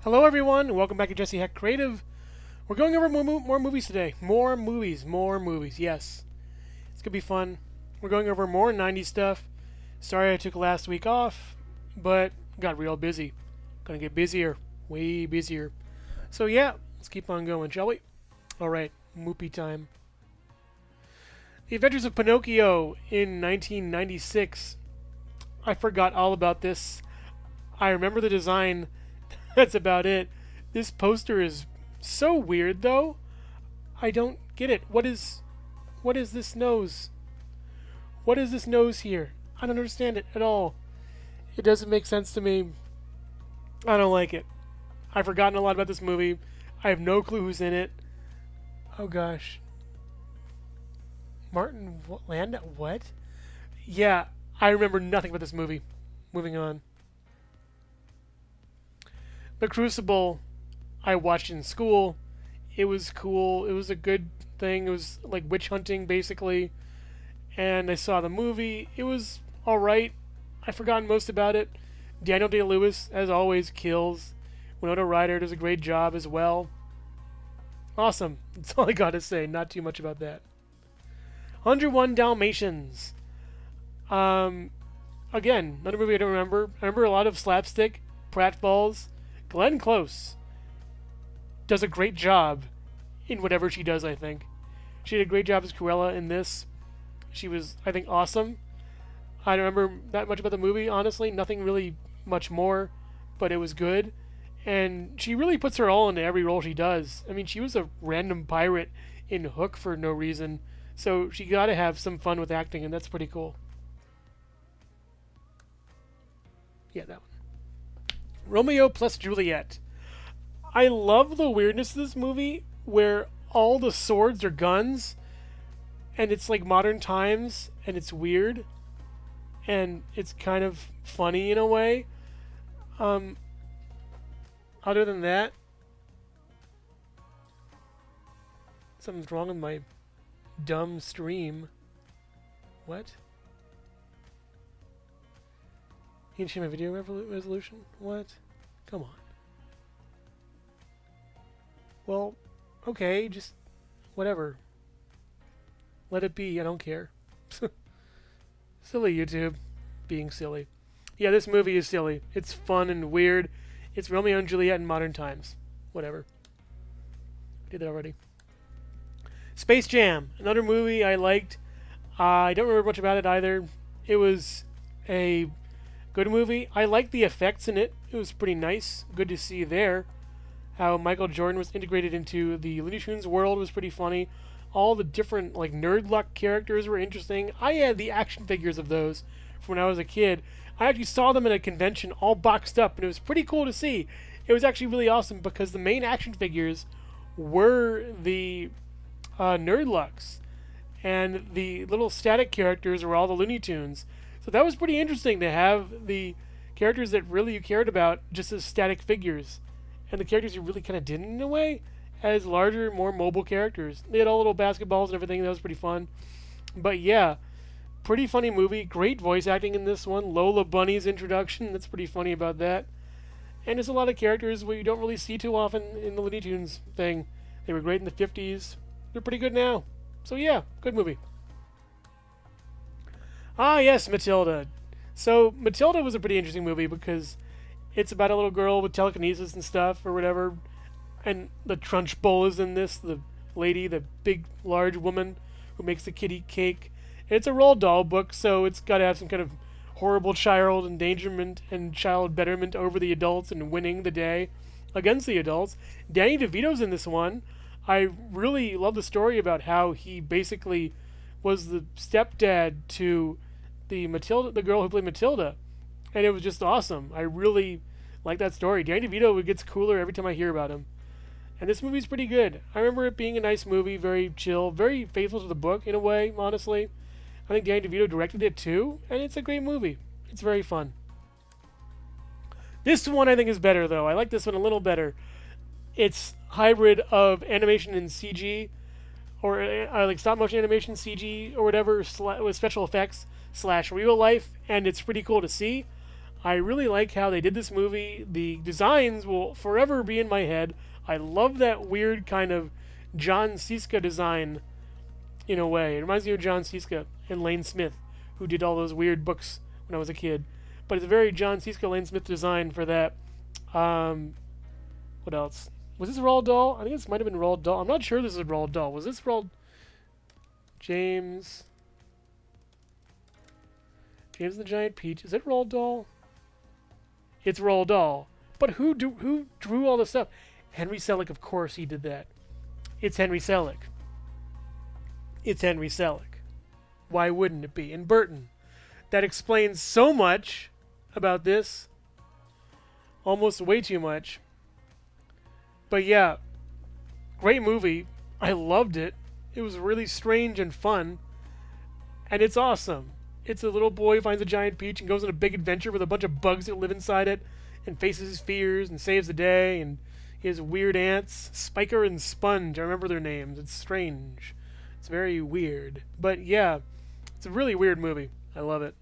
Hello, everyone. Welcome back to Jesse Hecht Creative. We're going over more movies today. More movies. Yes, it's gonna be fun. We're going over more '90s stuff. Sorry I took last week off, but got real busy. Gonna get busier, way busier. So yeah, let's keep on going, shall we? All right, Moopy time. The Adventures of Pinocchio in 1996. I forgot all about this. I remember the design. That's about it. This poster is so weird, though. I don't get it. What is this nose? What is this nose here? I don't understand it at all. It doesn't make sense to me. I don't like it. I've forgotten a lot about this movie. I have no clue who's in it. Oh gosh. Martin Landau? What? Yeah, I remember nothing about this movie. Moving on. The Crucible, I watched in school. It was cool. It was a good thing. It was like witch hunting, basically. And I saw the movie. It was alright. I've forgotten most about it. Daniel Day-Lewis, as always, kills. Winona Ryder does a great job as well. Awesome. That's all I gotta say. Not too much about that. 101 Dalmatians. Again, another movie I don't remember. I remember a lot of slapstick, pratfalls. Glenn Close does a great job in whatever she does, I think. She did a great job as Cruella in this. She was, I think, awesome. I don't remember that much about the movie, honestly. Nothing really much more, but it was good. And she really puts her all into every role she does. I mean, she was a random pirate in Hook for no reason, so she gotta have some fun with acting, and that's pretty cool. Yeah, that one. Romeo plus Juliet. I love the weirdness of this movie where all the swords are guns and it's like modern times and it's weird and it's kind of funny in a way. Other than that, something's wrong with my dumb stream. What? You can change my video resolution? What? Come on. Well, okay, just whatever. Let it be, I don't care. Silly YouTube. Being silly. Yeah, this movie is silly. It's fun and weird. It's Romeo and Juliet in modern times. Whatever. Did that already. Space Jam. Another movie I liked. I don't remember much about it either. It was a good movie. I liked the effects in it. It was pretty nice. Good to see there. How Michael Jordan was integrated into the Looney Tunes world was pretty funny. All the different like Nerd Luck characters were interesting. I had the action figures of those from when I was a kid. I actually saw them at a convention all boxed up, and it was pretty cool to see. It was actually really awesome because the main action figures were the Nerd Lucks, and the little static characters were all the Looney Tunes. So that was pretty interesting to have the characters that really you cared about just as static figures, and the characters you really kind of didn't in a way as larger, more mobile characters. They had all little basketballs and everything. That was pretty fun. But yeah, pretty funny movie. Great voice acting in this one. Lola Bunny's introduction. That's pretty funny about that. And there's a lot of characters we don't really see too often in the Looney Tunes thing. They were great in the 50s. They're pretty good now. So yeah, good movie. Ah, yes, Matilda. So, Matilda was a pretty interesting movie because it's about a little girl with telekinesis and stuff or whatever. And the Trunchbull is in this, the lady, the big, large woman who makes the kitty cake. And it's a Roald Dahl book, so it's got to have some kind of horrible child endangerment and child betterment over the adults and winning the day against the adults. Danny DeVito's in this one. I really love the story about how he basically was the stepdad to the girl who played Matilda, and it was just awesome. I really like that story. Danny DeVito gets cooler every time I hear about him, and this movie's pretty good. I remember it being a nice movie, very chill, very faithful to the book in a way. Honestly, I think Danny DeVito directed it too, and it's a great movie. It's very fun. This one I think is better though. I like this one a little better. It's hybrid of animation and CG, or like stop motion animation, CG, or whatever, with special effects / real life, and it's pretty cool to see. I really like how they did this movie. The designs will forever be in my head. I love that weird kind of John Siska design in a way. It reminds me of John Siska and Lane Smith, who did all those weird books when I was a kid. But it's a very John Siska, Lane Smith design for that. What else? Was this Roald Dahl? I think this might have been Roald Dahl. I'm not sure this is Roald Dahl. Was this Roald... James and the Giant Peach. Is it Roald Dahl? It's Roald Dahl. But who drew all this stuff? Henry Selick, of course he did that. It's Henry Selick. It's Henry Selick. Why wouldn't it be? And Burton. That explains so much about this. Almost way too much. But yeah, great movie. I loved it. It was really strange and fun. And it's awesome. It's a little boy who finds a giant peach and goes on a big adventure with a bunch of bugs that live inside it and faces his fears and saves the day. And he has weird ants, Spiker and Sponge. I remember their names. It's strange. It's very weird. But yeah, it's a really weird movie. I love it.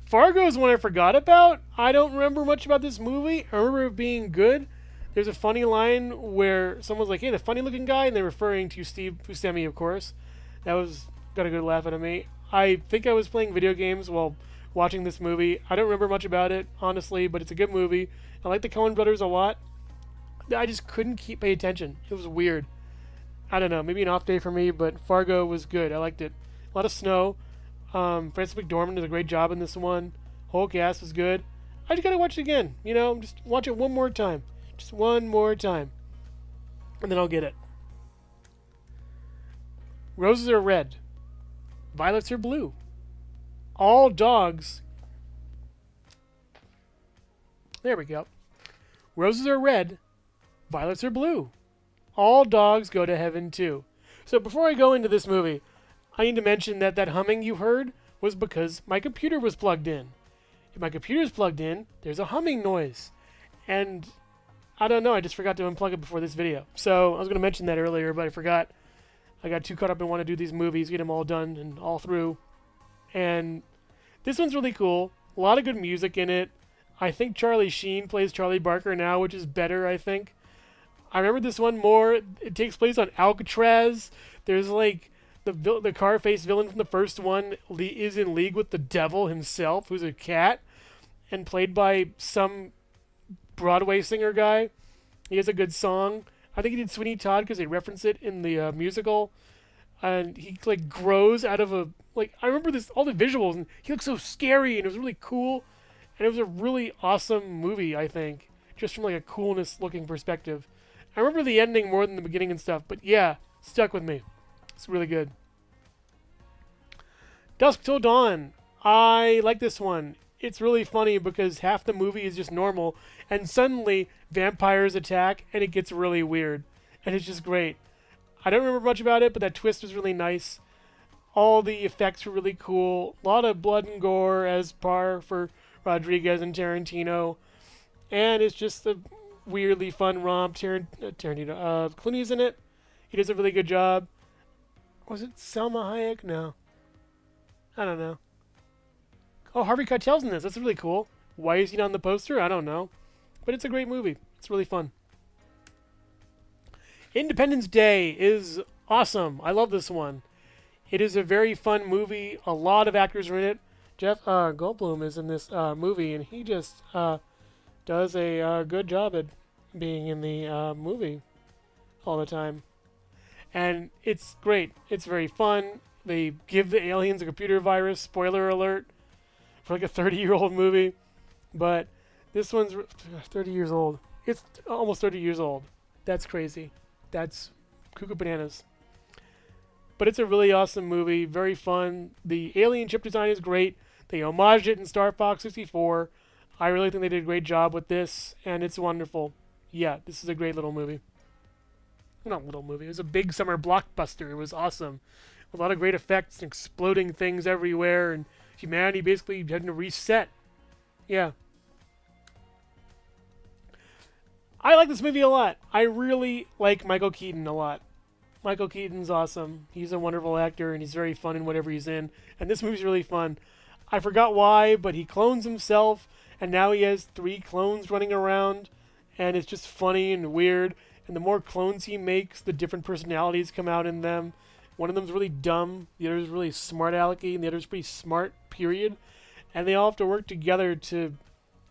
Fargo is one I forgot about. I don't remember much about this movie. I remember it being good. There's a funny line where someone's like, hey, the funny looking guy, and they're referring to Steve Buscemi, of course. That got a good laugh out of me. I think I was playing video games while watching this movie. I don't remember much about it, honestly, but it's a good movie. I like the Coen brothers a lot. I just couldn't pay attention. It was weird. I don't know, maybe an off day for me, but Fargo was good. I liked it. A lot of snow. Frances McDormand did a great job in this one. Whole cast was good. I just gotta watch it again. Just watch it one more time. Just one more time. And then I'll get it. Roses are red. Violets are blue. All dogs... There we go. Roses are red. Violets are blue. All dogs go to heaven too. So before I go into this movie, I need to mention that humming you heard was because my computer was plugged in. If my computer's plugged in, there's a humming noise. And I don't know, I just forgot to unplug it before this video. So I was going to mention that earlier, but I forgot. I got too caught up in wanting to do these movies, get them all done and all through. And this one's really cool. A lot of good music in it. I think Charlie Sheen plays Charlie Barker now, which is better, I think. I remember this one more. It takes place on Alcatraz. There's like the car-faced villain from the first one is in league with the devil himself, who's a cat, and played by some Broadway singer guy. He has a good song. I think he did Sweeney Todd because they reference it in the musical. And he like grows out of a I remember all the visuals, and he looks so scary, and it was really cool, and it was a really awesome movie. I think just from like a coolness looking perspective. I remember the ending more than the beginning and stuff, but yeah, stuck with me. It's really good. Dusk Till Dawn. I like this one. It's really funny because half the movie is just normal, and suddenly vampires attack, and it gets really weird. And it's just great. I don't remember much about it, but that twist was really nice. All the effects were really cool. A lot of blood and gore as par for Rodriguez and Tarantino. And it's just a weirdly fun romp. Tarantino. Clooney's in it. He does a really good job. Was it Selma Hayek? No. I don't know. Oh, Harvey Keitel's in this. That's really cool. Why is he not on the poster? I don't know. But it's a great movie. It's really fun. Independence Day is awesome. I love this one. It is a very fun movie. A lot of actors are in it. Jeff Goldblum is in this movie, and he just does a good job at being in the movie all the time. And it's great. It's very fun. They give the aliens a computer virus. Spoiler alert. For like a 30-year-old movie. But this one's 30 years old. It's almost 30 years old. That's crazy. That's cuckoo bananas. But it's a really awesome movie. Very fun. The alien ship design is great. They homaged it in Star Fox 64. I really think they did a great job with this. And it's wonderful. Yeah, this is a great little movie. Not little movie. It was a big summer blockbuster. It was awesome. A lot of great effects and exploding things everywhere. And humanity basically having to reset. Yeah. I like this movie a lot. I really like Michael Keaton a lot. Michael Keaton's awesome. He's a wonderful actor, and he's very fun in whatever he's in. And this movie's really fun. I forgot why, but he clones himself, and now he has 3 clones running around, and it's just funny and weird. And the more clones he makes, the different personalities come out in them. One of them's really dumb, the other's really smart alecky, and the other's pretty smart, period. And they all have to work together to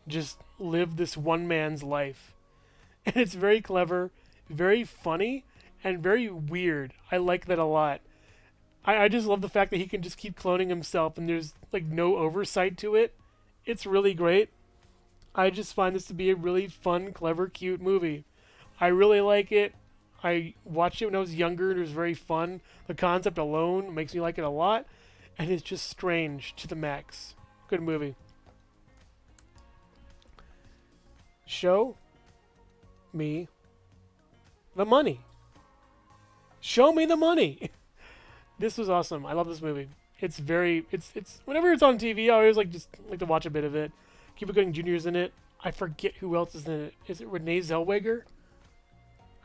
just live this one man's life. And it's very clever, very funny, and very weird. I like that a lot. I just love the fact that he can just keep cloning himself and there's like no oversight to it. It's really great. I just find this to be a really fun, clever, cute movie. I really like it. I watched it when I was younger and it was very fun. The concept alone makes me like it a lot. And it's just strange to the max. Good movie. Show me the money. Show me the money. This was awesome. I love this movie. It's whenever it's on TV, I always just like to watch a bit of it. Cuba Gooding Jr.'s in it. I forget who else is in it. Is it Renee Zellweger?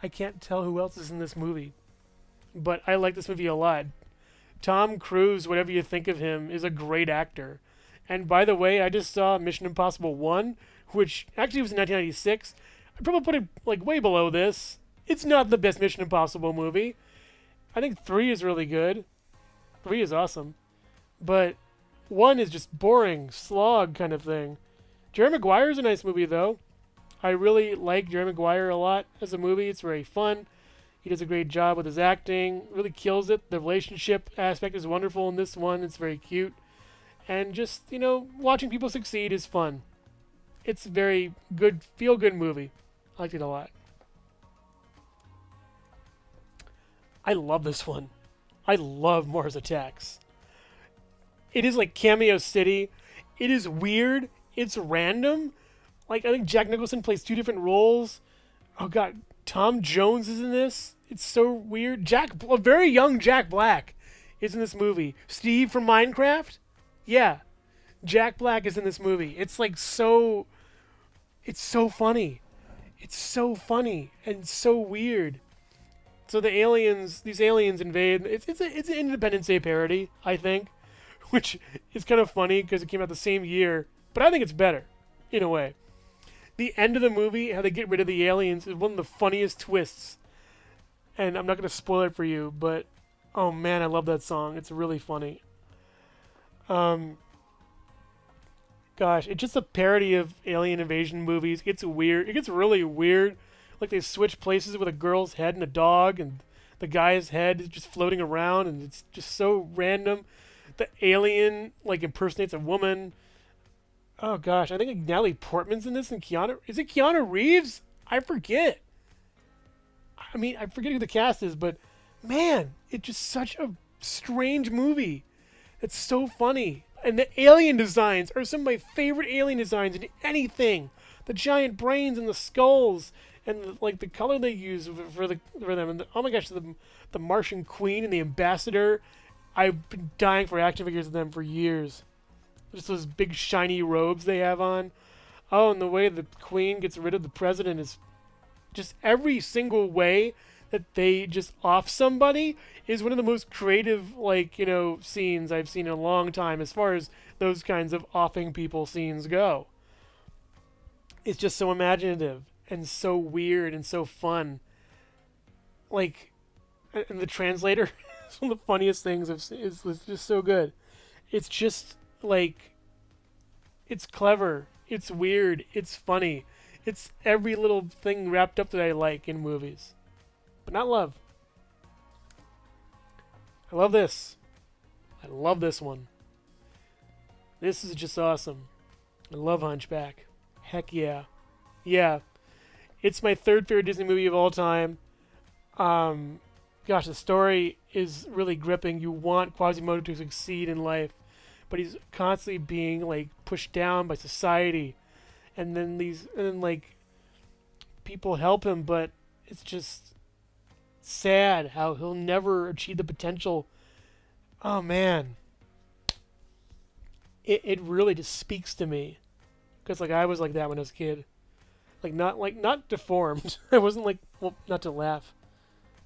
I can't tell who else is in this movie. But I like this movie a lot. Tom Cruise, whatever you think of him, is a great actor. And by the way, I just saw Mission Impossible 1, which actually was in 1996. I'd probably put it way below this. It's not the best Mission Impossible movie. I think 3 is really good. 3 is awesome. But 1 is just boring, slog kind of thing. Jerry Maguire's a nice movie, though. I really like Jerry Maguire a lot as a movie. It's very fun. He does a great job with his acting. Really kills it. The relationship aspect is wonderful in this one. It's very cute. And just, watching people succeed is fun. It's a very good, feel-good movie. I liked it a lot. I love this one. I love Mars Attacks. It is like Cameo City. It is weird. It's random. I think Jack Nicholson plays 2 different roles. Oh god, Tom Jones is in this. It's so weird. A very young Jack Black is in this movie. Steve from Minecraft? Yeah. Jack Black is in this movie. It's so funny. It's so funny and so weird. So these aliens invade. It's an Independence Day parody, I think, which is kind of funny because it came out the same year. But I think it's better, in a way. The end of the movie, how they get rid of the aliens, is one of the funniest twists. And I'm not going to spoil it for you, but oh man, I love that song. It's really funny. Gosh, it's just a parody of alien invasion movies. It's weird. It gets really weird. Like they switch places with a girl's head and a dog, and the guy's head is just floating around, and it's just so random. The alien impersonates a woman. Oh gosh, I think Natalie Portman's in this, and is it Keanu Reeves? I forget. I forget who the cast is, but man, it's just such a strange movie. It's so funny. And the alien designs are some of my favorite alien designs in anything. The giant brains and the skulls, and the color they use for them. And oh my gosh, the Martian Queen and the Ambassador. I've been dying for action figures of them for years. Just those big shiny robes they have on. Oh, and the way the Queen gets rid of the president is just every single way that they just off somebody is one of the most creative, scenes I've seen in a long time as far as those kinds of offing people scenes go. It's just so imaginative and so weird and so fun. And the translator is one of the funniest things I've seen. It's just so good. It's just it's clever, it's weird, it's funny. It's every little thing wrapped up that I like in movies. But not love. I love this. I love this one. This is just awesome. I love Hunchback. Heck yeah. Yeah. It's my 3rd favorite Disney movie of all time. Gosh, the story is really gripping. You want Quasimodo to succeed in life, but he's constantly being pushed down by society, and then people help him, but it's just sad how he'll never achieve the potential. Oh man, it really just speaks to me, because I was like that when I was a kid, not deformed. I wasn't not to laugh.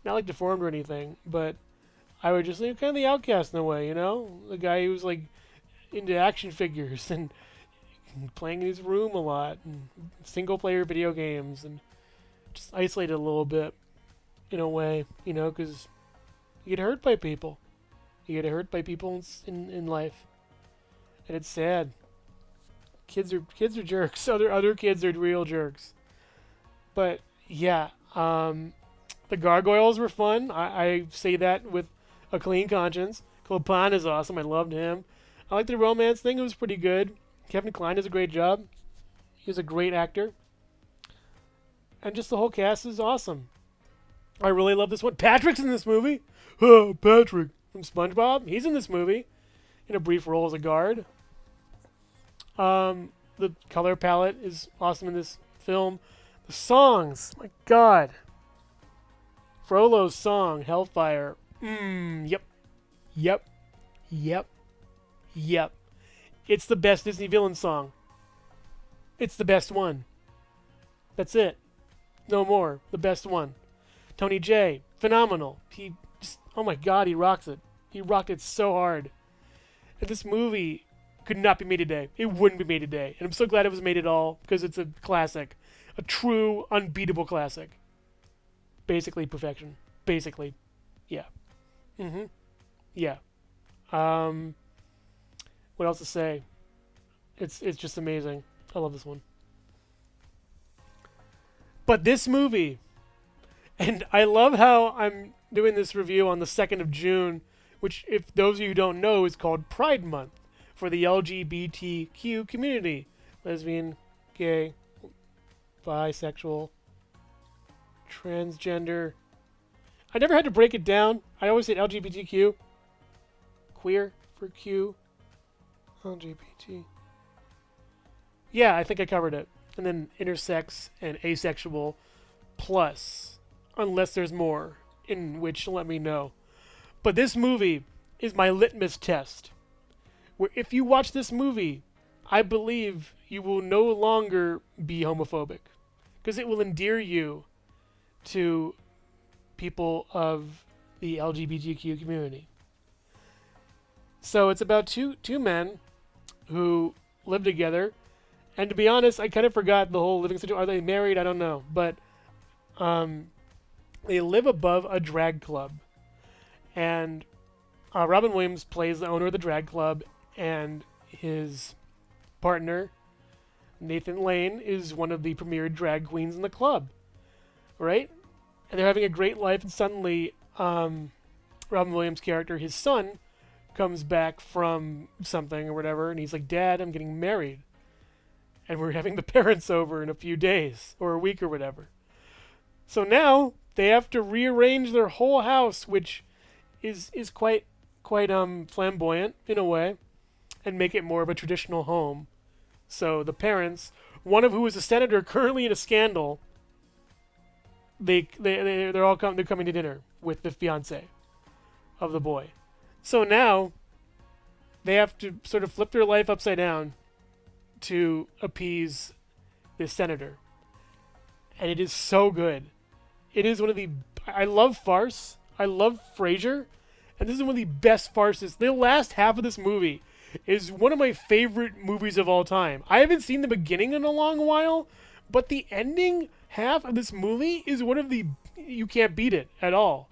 not like deformed or anything, but I would just say kind of the outcast in a way, you know, the guy who was like into action figures and playing in his room a lot and single player video games and just isolated a little bit in a way, you know, because you get hurt by people. You get hurt by people in life, and it's sad. Kids are jerks. Other kids are real jerks. But yeah, the gargoyles were fun. I say that with a clean conscience. Clopan is awesome. I loved him. I like the romance thing. It was pretty good. Kevin Kline does a great job. He's a great actor. And just the whole cast is awesome. I really love this one. Patrick's in this movie. Oh, Patrick from SpongeBob. He's in this movie in a brief role as a guard. The color palette is awesome in this film. The songs, my God. Frollo's song, Hellfire. Yep. Yep. Yep. Yep. It's the best Disney villain song. It's the best one. That's it. No more. The best one. Tony J. Phenomenal. He just, oh my God, he rocks it. He rocked it so hard. And this movie could not be made today. It wouldn't be made today. And I'm so glad it was made at all because it's a classic. A true, unbeatable classic. Basically perfection. Basically. Yeah. Yeah. What else to say? It's just amazing. I love this one. But this movie, and I love how I'm doing this review on the 2nd of June, which, if those of you who don't know, is called Pride Month for the LGBTQ community. Lesbian, gay, bisexual, transgender. I never had to break it down. I always said LGBTQ. Queer for Q. LGBT. Yeah, I think I covered it. And then intersex and asexual plus. Unless there's more, in which let me know. But this movie is my litmus test. Where if you watch this movie, I believe you will no longer be homophobic. Because it will endear you to people of the LGBTQ community. So it's about two men who live together. And to be honest, I kind of forgot the whole living situation. Are they married? I don't know. But they live above a drag club. And Robin Williams plays the owner of the drag club. And his partner, Nathan Lane, is one of the premier drag queens in the club. Right? And they're having a great life. And suddenly, Robin Williams' character, his son, comes back from something or whatever. And he's like, Dad, I'm getting married. And we're having the parents over in a few days or a week or whatever. So now they have to rearrange their whole house, which is quite flamboyant in a way, and make it more of a traditional home. So the parents, one of who is a senator currently in a scandal, they're coming to dinner with the fiance of the boy. So now they have to sort of flip their life upside down to appease this senator. And it is so good. It is one of the... I love farce. I love Frasier. And this is one of the best farces. The last half of this movie is one of my favorite movies of all time. I haven't seen the beginning in a long while, but the ending half of this movie is one of the... You can't beat it at all.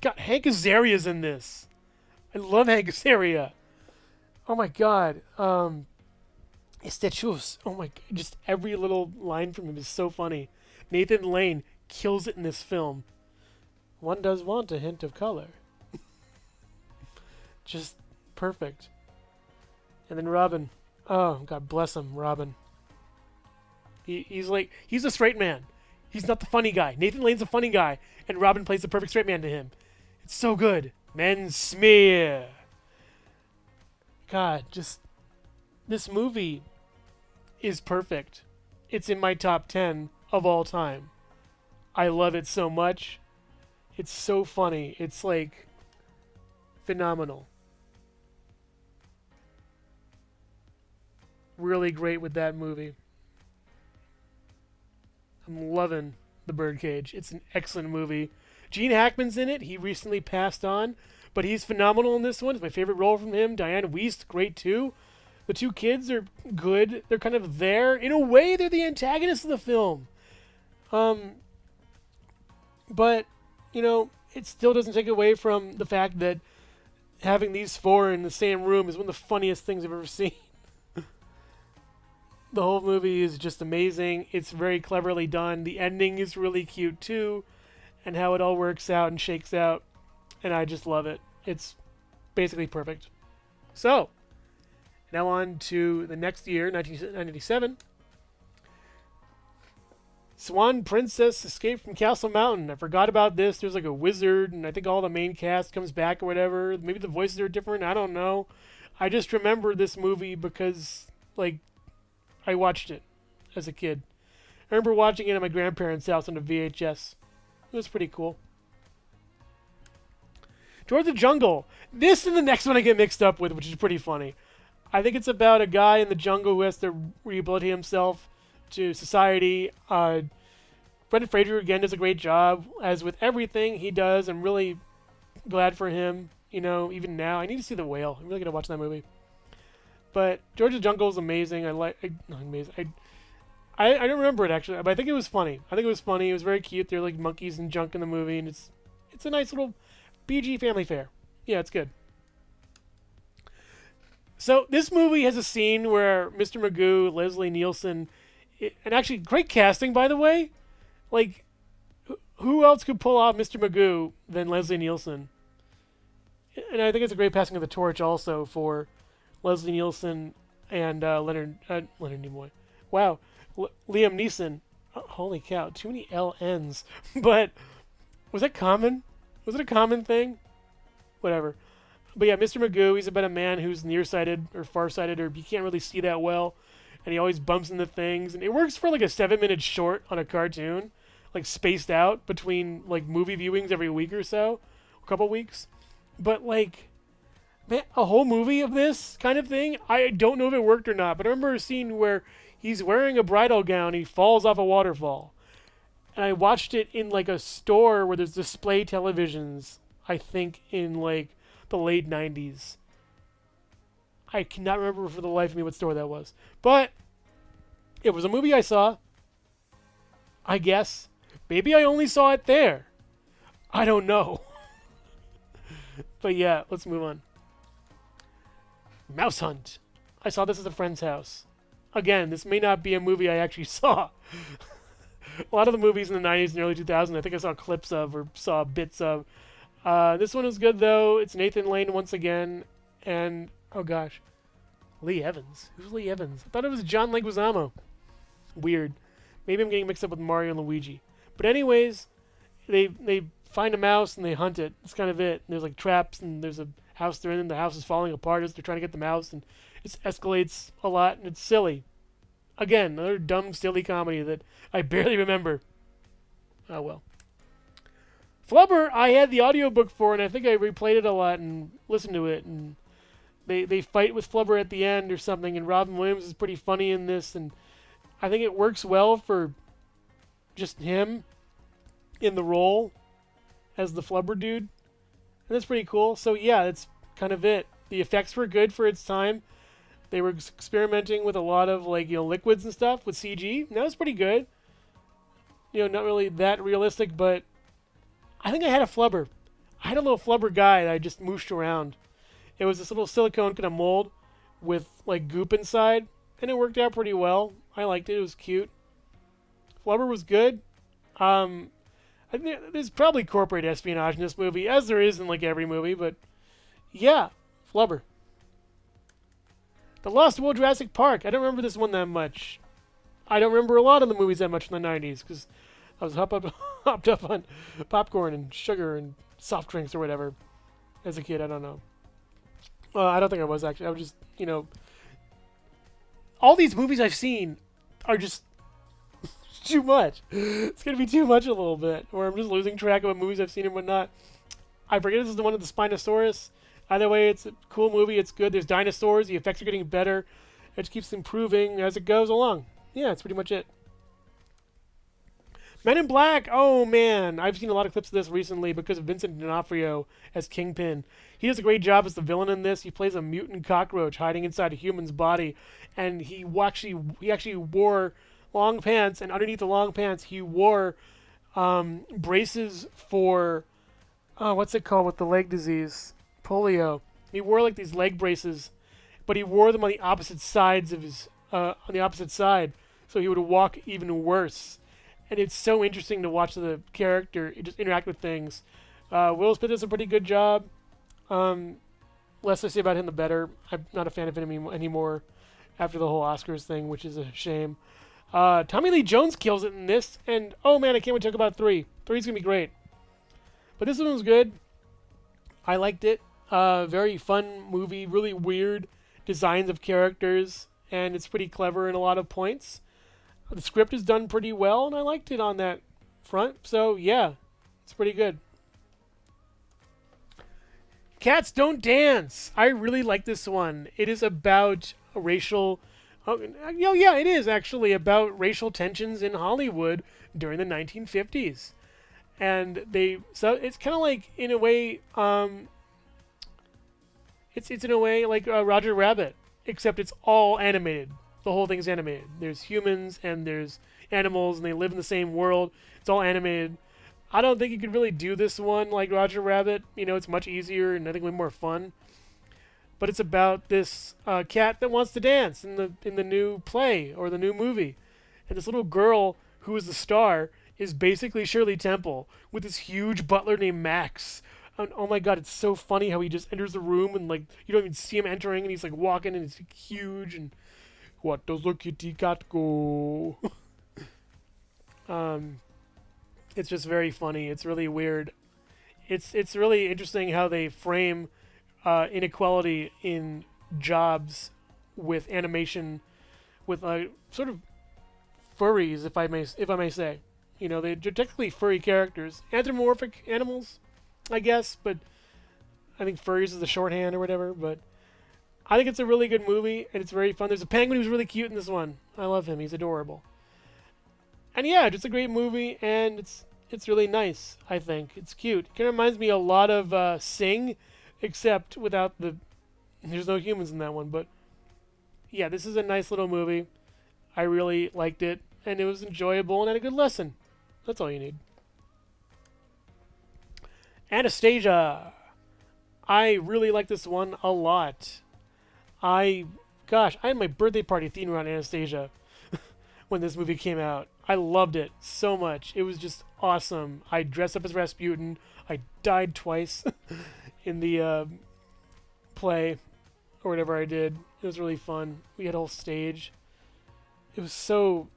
God, Hank Azaria's in this. I love Hank Azaria. Oh my God. Estechus. Oh my God. Just every little line from him is so funny. Nathan Lane kills it in this film. One does want a hint of color. Just perfect. And then Robin. Oh, God bless him, Robin. He's a straight man. He's not the funny guy. Nathan Lane's a funny guy, and Robin plays the perfect straight man to him. It's so good. Men smear. God, just... This movie is perfect. It's in my top 10 of all time. I love it so much. It's so funny. It's like phenomenal. Really great with that movie. I'm loving The Birdcage. It's an excellent movie. Gene Hackman's in it. He recently passed on, but he's phenomenal in this one. It's my favorite role from him. Diane Wiest, great too. The two kids are good. They're kind of there. In a way, they're the antagonists of the film. But, it still doesn't take away from the fact that having these four in the same room is one of the funniest things I've ever seen. The whole movie is just amazing. It's very cleverly done. The ending is really cute too, and how it all works out and shakes out. And I just love it. It's basically perfect. So, now on to the next year, 1997. Swan Princess Escape from Castle Mountain. I forgot about this. There's like a wizard, and I think all the main cast comes back or whatever. Maybe the voices are different. I don't know. I just remember this movie because, I watched it as a kid. I remember watching it at my grandparents' house on a VHS. It was pretty cool. Towards the Jungle. This and the next one I get mixed up with, which is pretty funny. I think it's about a guy in the jungle who has to rehabilitate himself to society. Brendan Fraser again does a great job, as with everything he does. I'm really glad for him. Even now, I need to see The Whale. I'm really gonna watch that movie. But George the Jungle is amazing. Not amazing. I don't remember it actually, but I think it was funny. It was very cute. They're like monkeys and junk in the movie, and it's a nice little BG family fare. Yeah, it's good. So this movie has a scene where Mr. Magoo, Leslie Nielsen, and actually great casting, by the way. Who else could pull off Mr. Magoo than Leslie Nielsen? And I think it's a great passing of the torch also for Leslie Nielsen and Leonard Nimoy. Wow, Liam Neeson. Oh, holy cow, too many LNs. But was that common? Was it a common thing? Whatever. But yeah, Mr. Magoo, he's about a man who's nearsighted or farsighted, or he can't really see that well, and he always bumps into things. And it works for like a 7-minute short on a cartoon, spaced out between movie viewings every week or so, a couple weeks. But man, a whole movie of this kind of thing, I don't know if it worked or not, but I remember a scene where he's wearing a bridal gown, he falls off a waterfall. And I watched it in a store where there's display televisions, I think in the late 90s. I cannot remember for the life of me what store that was. But it was a movie I saw. I guess. Maybe I only saw it there. I don't know. But yeah, let's move on. Mouse Hunt. I saw this at a friend's house. Again, this may not be a movie I actually saw. A lot of the movies in the 90s and early 2000s, I think I saw clips of or saw bits of. This one is good, though. It's Nathan Lane once again. And, oh gosh, Lee Evans. Who's Lee Evans? I thought it was John Leguizamo. Weird. Maybe I'm getting mixed up with Mario and Luigi. But anyways, they find a mouse and they hunt it. That's kind of it. And there's traps, and there's a house they're in, and the house is falling apart as they're trying to get the mouse, and it escalates a lot, and it's silly. Again, another dumb, silly comedy that I barely remember. Oh well. Flubber, I had the audiobook for, and I think I replayed it a lot and listened to it, and they fight with Flubber at the end or something, and Robin Williams is pretty funny in this, and I think it works well for just him in the role as the Flubber dude, and that's pretty cool. So yeah, that's kind of it. The effects were good for its time. They were experimenting with a lot of liquids and stuff with CG. And that was pretty good. Not really that realistic, but I think I had a Flubber. I had a little Flubber guy that I just mooshed around. It was this little silicone kind of mold with goop inside, and it worked out pretty well. I liked it. It was cute. Flubber was good. I think there's probably corporate espionage in this movie, as there is in every movie, but yeah, Flubber. The Lost World Jurassic Park. I don't remember this one that much. I don't remember a lot of the movies that much from the 90s, because I was hopped up on popcorn and sugar and soft drinks or whatever as a kid. I don't know. I don't think I was, actually. I was just, all these movies I've seen are just too much. It's going to be too much a little bit, or I'm just losing track of what movies I've seen and whatnot. I forget this is the one with the Spinosaurus. Either way, it's a cool movie. It's good. There's dinosaurs. The effects are getting better. It just keeps improving as it goes along. Yeah, that's pretty much it. Men in Black. Oh man, I've seen a lot of clips of this recently because of Vincent D'Onofrio as Kingpin. He does a great job as the villain in this. He plays a mutant cockroach hiding inside a human's body, and he actually wore long pants, and underneath the long pants he wore braces for what's it called with the leg disease, polio. He wore like these leg braces, but he wore them on the opposite sides of his on the opposite side, so he would walk even worse. And it's so interesting to watch the character just interact with things. Will Smith does a pretty good job. Less I say about him, the better. I'm not a fan of him anymore after the whole Oscars thing, which is a shame. Tommy Lee Jones kills it in this, and oh man, I can't wait to talk about 3. 3's gonna be great. But this one was good. I liked it. Very fun movie, really weird designs of characters, and it's pretty clever in a lot of points. The script is done pretty well, and I liked it on that front. So yeah, it's pretty good. Cats Don't Dance. I really like this one. It is about a racial. Oh, yeah, it is actually about racial tensions in Hollywood during the 1950s, and so it's kind of like in a way, it's in a way like Roger Rabbit, except it's all animated. The whole thing's animated. There's humans and there's animals, and they live in the same world. It's all animated. I don't think you could really do this one like Roger Rabbit. You know, it's much easier and I think way more fun. But it's about this cat that wants to dance in the new play or the new movie, and this little girl who is the star is basically Shirley Temple with this huge butler named Max. And, oh my god, it's so funny how he just enters the room and like you don't even see him entering, and he's like walking and it's huge and what does a kitty cat go? It's just very funny. It's really weird. It's really interesting how they frame inequality in jobs with animation, with sort of furries, if I may say. You know, they're technically furry characters, anthropomorphic animals, I guess, but I think furries is the shorthand or whatever. But I think it's a really good movie and it's very fun. There's a penguin who's really cute in this one. I love him. He's adorable. And yeah, just a great movie, and it's really nice. I think it's cute. It kind of reminds me a lot of Sing, except without there's no humans in that one. But yeah, this is a nice little movie. I really liked it, and it was enjoyable and had a good lesson. That's all you need. Anastasia. I really like this one a lot. I had my birthday party themed around Anastasia when this movie came out. I loved it so much. It was just awesome. I dressed up as Rasputin. I died twice in the play or whatever I did. It was really fun. We had a whole stage. It was so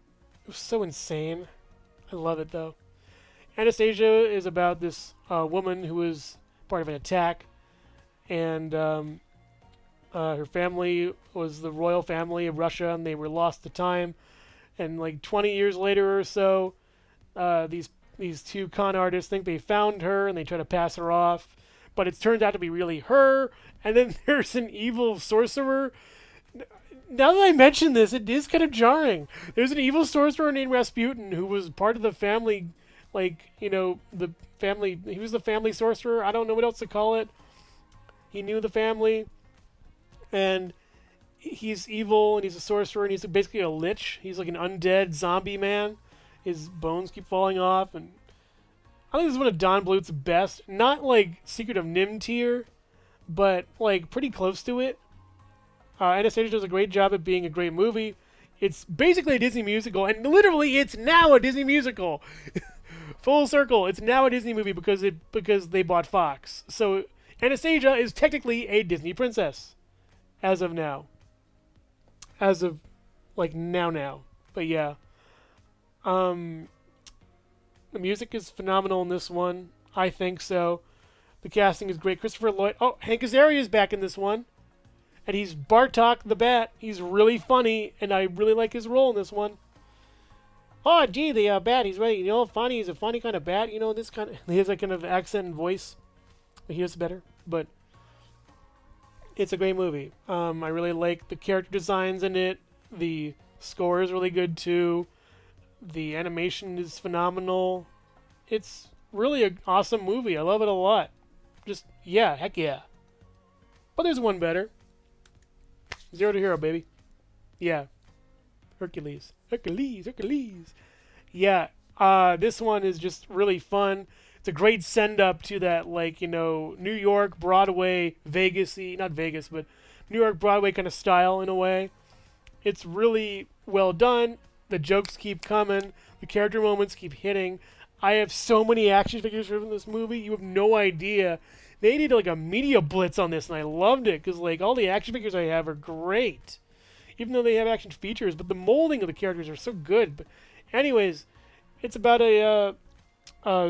insane. I love it though. Anastasia is about this woman who was part of an attack, and her family was the royal family of Russia, and they were lost to time. And like 20 years later or so, these two con artists think they found her, and they try to pass her off, but it turns out to be really her. And then there's an evil sorcerer. Now that I mention this, it is kind of jarring. There's an evil sorcerer named Rasputin who was part of the family, like, you know, the family. He was the family sorcerer. I don't know what else to call it. He knew the family, and he's evil, and he's a sorcerer, and he's basically a lich. He's like an undead zombie man. His bones keep falling off, and I think this is one of Don Bluth's best. Not like Secret of Nim tier, but like pretty close to it. Anastasia does a great job at being a great movie. It's basically a Disney musical, and literally it's now a Disney musical. Full circle. It's now a Disney movie because they bought Fox. So Anastasia is technically a Disney princess as of now. As of like now. But yeah. The music is phenomenal in this one. I think so. The casting is great. Christopher Lloyd. Oh, Hank Azaria is back in this one. And he's Bartok the Bat. He's really funny, and I really like his role in this one. Oh, gee, the bat. He's really, funny. He's a funny kind of bat. This kind of... He has that kind of accent and voice. But he is better. But it's a great movie. I really like the character designs in it. The score is really good, too. The animation is phenomenal. It's really an awesome movie. I love it a lot. Just, yeah, heck yeah. But there's one better. Zero to Hero, baby. Yeah. Hercules. Hercules. Hercules. Yeah. This one is just really fun. It's a great send-up to that, like, New York, Broadway, Vegas-y, not Vegas, but New York, Broadway kind of style in a way. It's really well done. The jokes keep coming. The character moments keep hitting. I have so many action figures from this movie. You have no idea. They did like a media blitz on this, and I loved it because like all the action figures I have are great, even though they have action features. But the molding of the characters are so good. But anyways, it's about a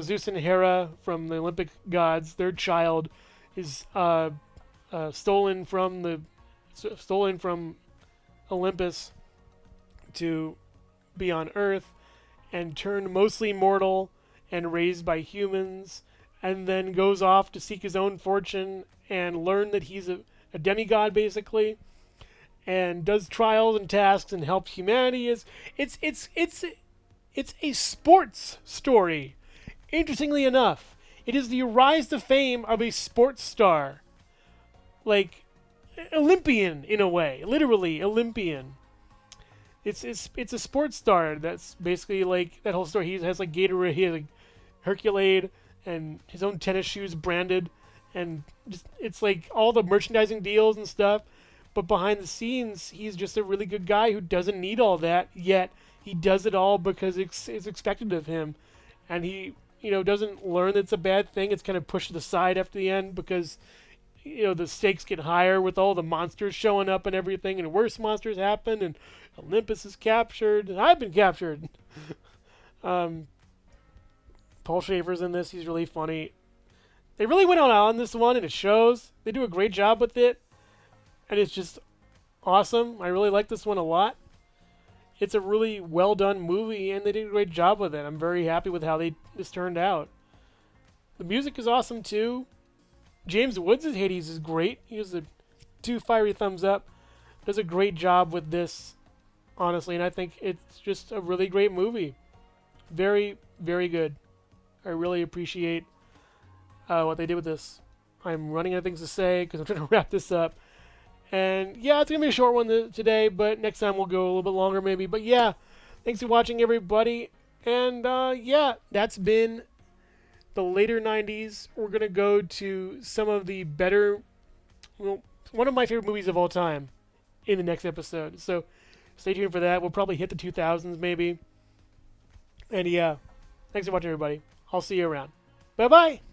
Zeus and Hera from the Olympic gods. Their child is stolen from Olympus to be on Earth and turned mostly mortal and raised by humans, and then goes off to seek his own fortune and learn that he's a demigod basically, and does trials and tasks and helps humanity. It's a sports story. Interestingly enough, it is the rise to fame of a sports star, like Olympian in a way, literally Olympian. It's a sports star that's basically like that whole story. He has like Gatorade, he has like Herculade, and his own tennis shoes branded, and just it's like all the merchandising deals and stuff. But behind the scenes, he's just a really good guy who doesn't need all that, yet he does it all because it's expected of him, and he doesn't learn that it's a bad thing. It's kind of pushed aside after the end because the stakes get higher with all the monsters showing up and everything, and worse monsters happen, and Olympus is captured, and I've been captured. Paul Schaefer's in this. He's really funny. They really went on this one, and it shows. They do a great job with it, and it's just awesome. I really like this one a lot. It's a really well done movie, and they did a great job with it. I'm very happy with how this turned out. The music is awesome too. James Woods' Hades is great. He gives a 2 fiery thumbs up. Does a great job with this, honestly, and I think it's just a really great movie. Very, very good. I really appreciate what they did with this. I'm running out of things to say because I'm trying to wrap this up. And yeah, it's going to be a short one today, but next time we'll go a little bit longer maybe. But yeah, thanks for watching, everybody. And yeah, that's been the later 90s. We're going to go to some of the better, one of my favorite movies of all time in the next episode. So stay tuned for that. We'll probably hit the 2000s maybe. And yeah, thanks for watching, everybody. I'll see you around. Bye-bye.